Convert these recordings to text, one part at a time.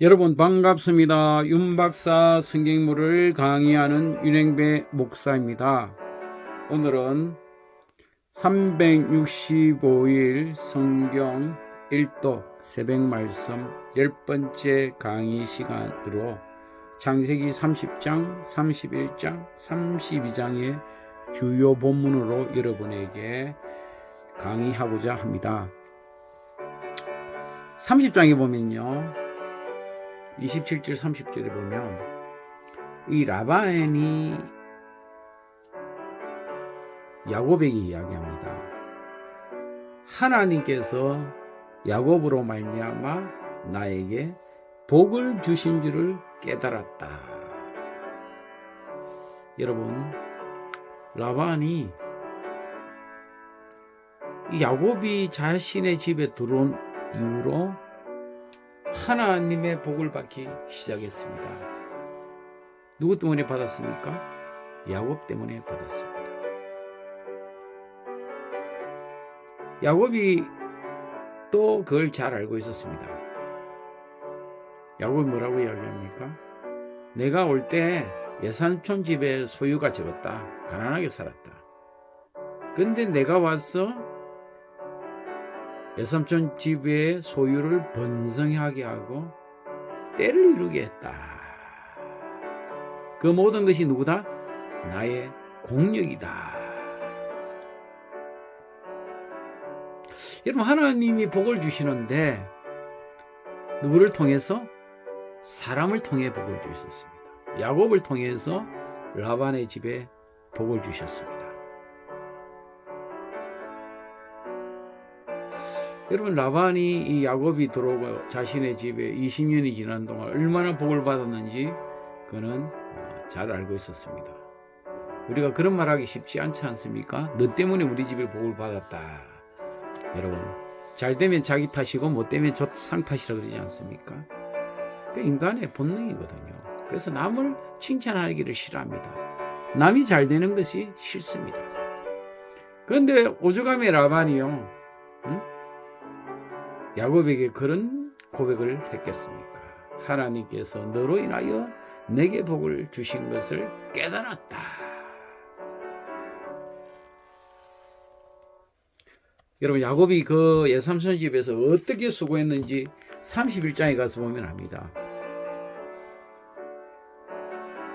여러분 반갑습니다. 윤박사 성경물을 강의하는 윤행배 목사입니다. 오늘은 365일 성경 1독 새벽 말씀 10번째 강의 시간으로 창세기 30장, 31장, 32장의 주요 본문으로 여러분에게 강의하고자 합니다. 30장에 보면요, 27절 30절에 보면 이 라반이 야곱에게 이야기합니다. 하나님께서 야곱으로 말미암아 나에게 복을 주신 줄을 깨달았다. 여러분, 라반이 이 야곱이 자신의 집에 들어온 이후로 하나님의 복을 받기 시작했습니다. 누구 때문에 받았습니까? 야곱 때문에 받았습니다. 야곱이 또 그걸 잘 알고 있었습니다. 야곱이 뭐라고 이야기합니까? 내가 올 때 예삼촌 집에 소유가 적었다. 가난하게 살았다. 근데 내가 와서 예삼촌 집의 소유를 번성하게 하고 때를 이루게 했다. 그 모든 것이 누구다? 나의 공력이다. 여러분, 하나님이 복을 주시는데 누구를 통해서? 사람을 통해 복을 주셨습니다. 야곱을 통해서 라반의 집에 복을 주셨습니다. 여러분, 라반이 이 야곱이 들어오고 자신의 집에 20년이 지난 동안 얼마나 복을 받았는지 그는 잘 알고 있었습니다. 우리가 그런 말하기 쉽지 않지 않습니까? 너 때문에 우리 집에 복을 받았다. 여러분, 잘 되면 자기 탓이고 못 되면 저 상 탓이라 그러지 않습니까? 그 인간의 본능이거든요. 그래서 남을 칭찬하기를 싫어합니다. 남이 잘 되는 것이 싫습니다. 그런데 오죽하면 라반이요, 야곱에게 그런 고백을 했겠습니까? 하나님께서 너로 인하여 내게 복을 주신 것을 깨달았다. 여러분, 야곱이 그 예삼촌 집에서 어떻게 수고했는지 31장에 가서 보면 압니다.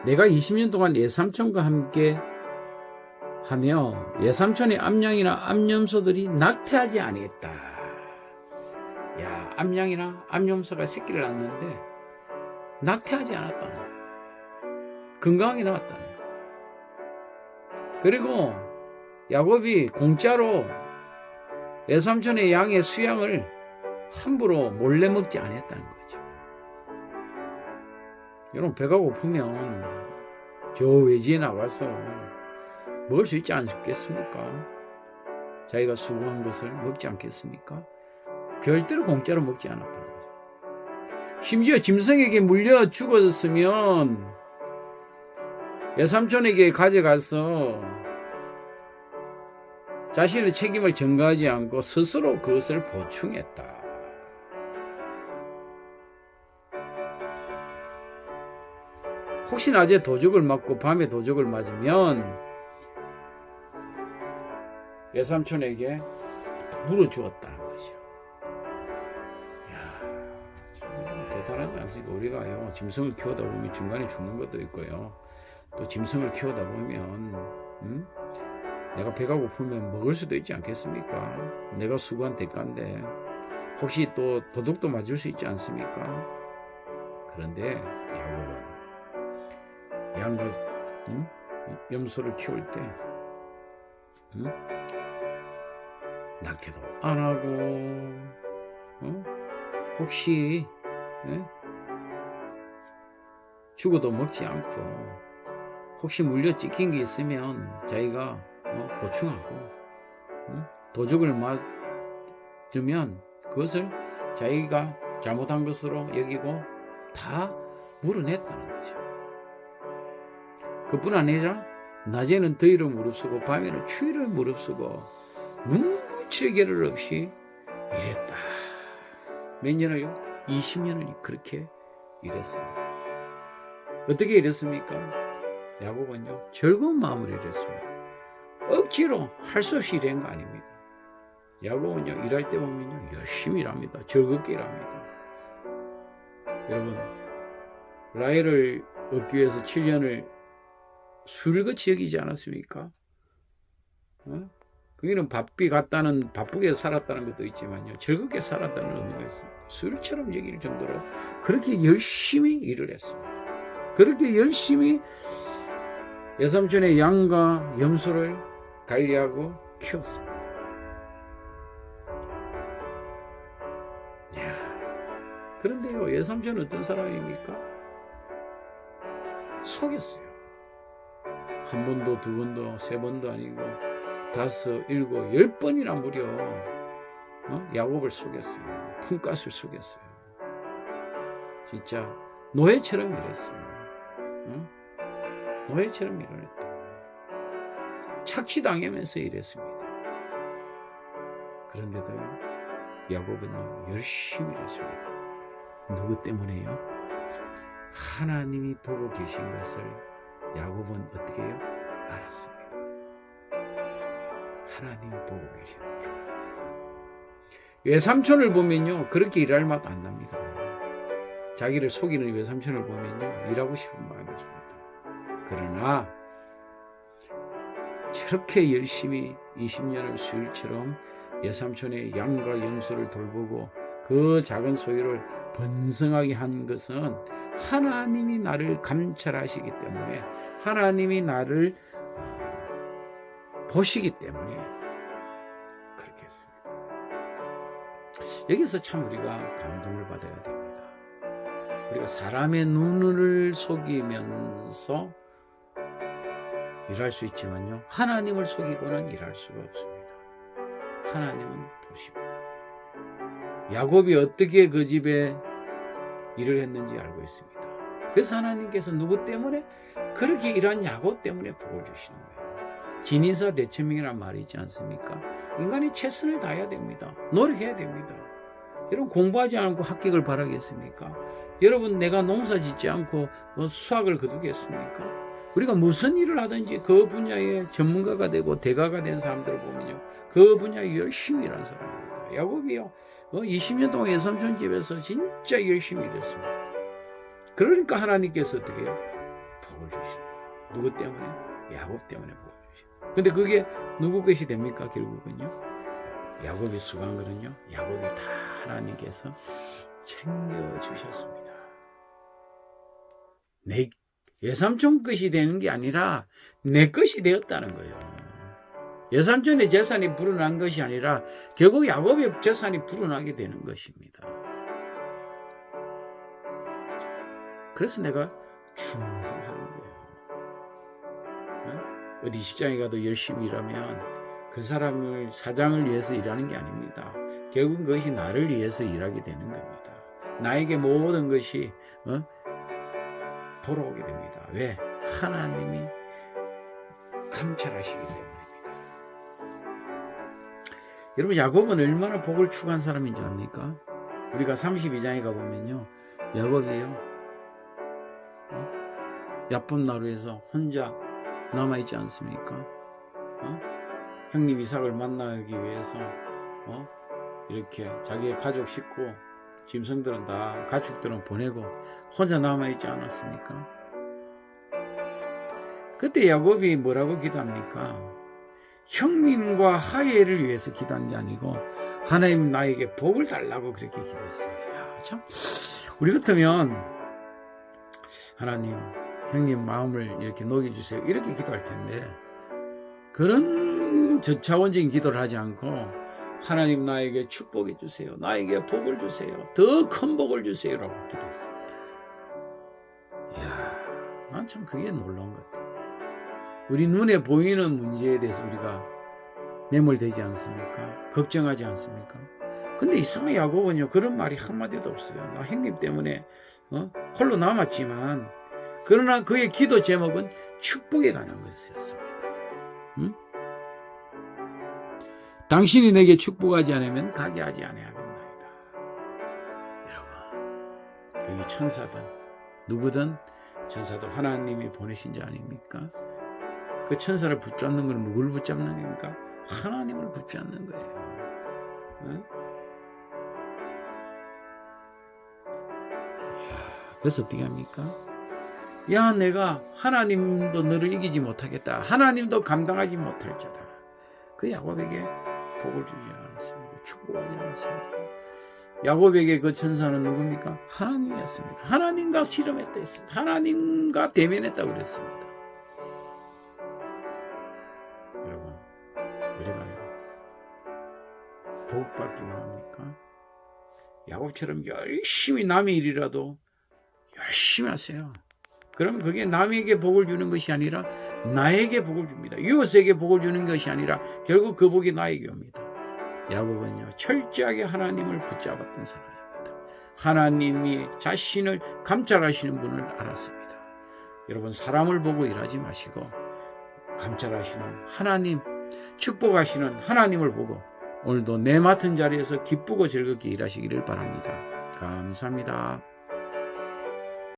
내가 20년 동안 예삼촌과 함께 하며 예삼촌의 암양이나 암염소들이 낙태하지 아니했다. 야, 암양이나 암염소가 새끼를 낳았는데 낙태하지 않았다는, 건강하게 나왔다는. 그리고 야곱이 공짜로 예삼촌의 양의 수양을 함부로 몰래 먹지 않았다는 거죠. 여러분, 배가 고프면 저 외지에 나가서 먹을 수 있지 않겠습니까? 자기가 수고한 것을 먹지 않겠습니까? 절대로 공짜로 먹지 않았다는 거죠. 심지어 짐승에게 물려 죽었으면 예삼촌에게 가져가서 자신의 책임을 전가하지 않고 스스로 그것을 보충했다. 혹시 낮에 도적을 맞고 밤에 도적을 맞으면 예삼촌에게 물어주었다는 거죠. 이야, 참 대단하지 않습니까? 우리가요, 짐승을 키우다 보면 중간에 죽는 것도 있고요, 또 짐승을 키우다 보면 내가 배가 고프면 먹을 수도 있지 않겠습니까? 내가 수고한 대가인데 혹시 또 도둑도 맞을 수 있지 않습니까? 그런데 야곱은 양과 염소를 키울 때 낙태도 안 하고 혹시 죽어도 먹지 않고 혹시 물려 찍힌 게 있으면 자기가 보충하고 도둑을 맞으면 그것을 자기가 잘못한 것으로 여기고 다 물어냈다는 거죠. 그뿐 아니라 낮에는 더위를 무릅쓰고 밤에는 추위를 무릅쓰고 눈부칠 겨를 없이 일했다. 몇 년을요? 20년을 그렇게 이랬습니다. 어떻게 이랬습니까? 야곱은요, 즐거운 마음으로 이랬습니다. 억지로 할 수 없이 일한 거 아닙니다. 야곱은요, 일할 때 보면요, 열심히 일합니다. 즐겁게 일합니다. 여러분, 라헬을 얻기 위해서 7년을 술같이 여기지 않았습니까? 거기는 바쁘게 살았다는 것도 있지만요, 즐겁게 살았다는 의미가 있습니다. 술처럼 여길 정도로 그렇게 열심히 일을 했습니다. 그렇게 열심히 외삼촌의 양과 염소를 관리하고 키웠습니다. 그런데요, 외삼촌은 어떤 사람입니까? 속였어요. 한 번도, 두 번도, 세 번도 아니고 5, 7, 10번이나 무려 야곱을 속였어요. 품가스를 속였어요. 진짜 노예처럼 일했어요. 노예처럼 일을 했다. 착취당하면서 일했습니다. 그런데도요, 야곱은요, 열심히 일했습니다. 누구 때문에요? 하나님이 보고 계신 것을 야곱은 어떻게 해요? 알았습니다. 하나님이 보고 계시는 거예요. 외삼촌을 보면요, 그렇게 일할 맛 안 납니다. 자기를 속이는 외삼촌을 보면요, 일하고 싶은 마음이 듭니다. 그러나 저렇게 열심히 20년을 수일처럼 외삼촌의 양과 염소를 돌보고 그 작은 소유를 번성하게 한 것은 하나님이 나를 감찰하시기 때문에, 하나님이 나를 보시기 때문에 그렇게 했습니다. 여기서 참 우리가 감동을 받아야 됩니다. 우리가 사람의 눈을 속이면서 일할 수 있지만요, 하나님을 속이고는 일할 수가 없습니다. 하나님은 보십니다. 야곱이 어떻게 그 집에 일을 했는지 알고 있습니다. 그래서 하나님께서 누구 때문에? 그렇게 일한 야곱 때문에 복을 주시는 거예요. 진인사 대천명이라는 말이 있지 않습니까? 인간이 최선을 다해야 됩니다. 노력해야 됩니다. 여러분, 공부하지 않고 합격을 바라겠습니까? 여러분, 내가 농사 짓지 않고 수학을 거두겠습니까? 우리가 무슨 일을 하든지 그 분야의 전문가가 되고 대가가 된 사람들을 보면요, 그 분야에 열심히 일한 사람입니다. 야곱이요, 20년 동안 외삼촌 집에서 진짜 열심히 일했습니다. 그러니까 하나님께서 어떻게 해요? 복을 주시는 거예요. 누구 때문에? 야곱 때문에 복을 주시는 거예요. 근데 그게 누구 것이 됩니까? 결국은요, 야곱이 수고한 거는요, 야곱이 다 하나님께서 챙겨주셨습니다. 내 외삼촌 것이 되는 게 아니라 내 것이 되었다는 거예요. 외삼촌의 재산이 불어난 것이 아니라 결국 야곱의 재산이 불어나게 되는 것입니다. 그래서 내가 충성하는 거예요. 어디 직장에 가도 열심히 일하면 그 사람을, 사장을 위해서 일하는 게 아닙니다. 결국 그것이 나를 위해서 일하게 되는 겁니다. 나에게 모든 것이 돌아오게 됩니다. 왜? 하나님이 감찰하시기 때문입니다. 여러분, 야곱은 얼마나 복을 추구한 사람인 줄 압니까? 우리가 32장에 가보면요, 야곱이에요, 야쁜 나루에서 혼자 남아있지 않습니까? 형님 이삭을 만나기 위해서 이렇게 자기의 가족 식구, 짐승들은 다, 가축들은 보내고 혼자 남아있지 않았습니까? 그때 야곱이 뭐라고 기도합니까? 형님과 화해를 위해서 기도한 게 아니고 하나님 나에게 복을 달라고 그렇게 기도했습니다. 참, 우리 같으면 하나님, 형님 마음을 이렇게 녹여주세요, 이렇게 기도할 텐데, 그런 저차원적인 기도를 하지 않고 하나님 나에게 축복해 주세요, 나에게 복을 주세요, 더 큰 복을 주세요라고 기도했습니다. 이야, 난 참 그게 놀라운 것 같아요. 우리 눈에 보이는 문제에 대해서 우리가 매몰되지 않습니까? 걱정하지 않습니까? 근데 이상하게 야곱은요, 그런 말이 한마디도 없어요. 나 형님 때문에 홀로 남았지만, 그러나 그의 기도 제목은 축복에 관한 것이었습니다. 당신이 내게 축복하지 않으면 가게 하지 아니하겠나이다. 여러분, 여기 천사든 누구든 천사도 하나님이 보내신 자 아닙니까? 그 천사를 붙잡는 건 누구를 붙잡는 겁니까? 하나님을 붙잡는 거예요. 그래서 어떻게 합니까? 야, 내가 하나님도 너를 이기지 못하겠다. 하나님도 감당하지 못할지다. 그 야곱에게 복을 주지 않았습니까? 축복하지 않았습니까? 야곱에게 그 천사는 누굽니까? 하나님이었습니다. 하나님과 씨름했다 했습니다. 하나님과 대면했다고 그랬습니다. 여러분, 우리가요, 복받기 원합니까? 야곱처럼 열심히 남의 일이라도 열심히 하세요. 그러면 그게 남에게 복을 주는 것이 아니라 나에게 복을 줍니다. 이웃에게 복을 주는 것이 아니라 결국 그 복이 나에게 옵니다. 야곱은요, 철저하게 하나님을 붙잡았던 사람입니다. 하나님이 자신을 감찰하시는 분을 알았습니다. 여러분, 사람을 보고 일하지 마시고 감찰하시는 하나님, 축복하시는 하나님을 보고 오늘도 내 맡은 자리에서 기쁘고 즐겁게 일하시기를 바랍니다. 감사합니다.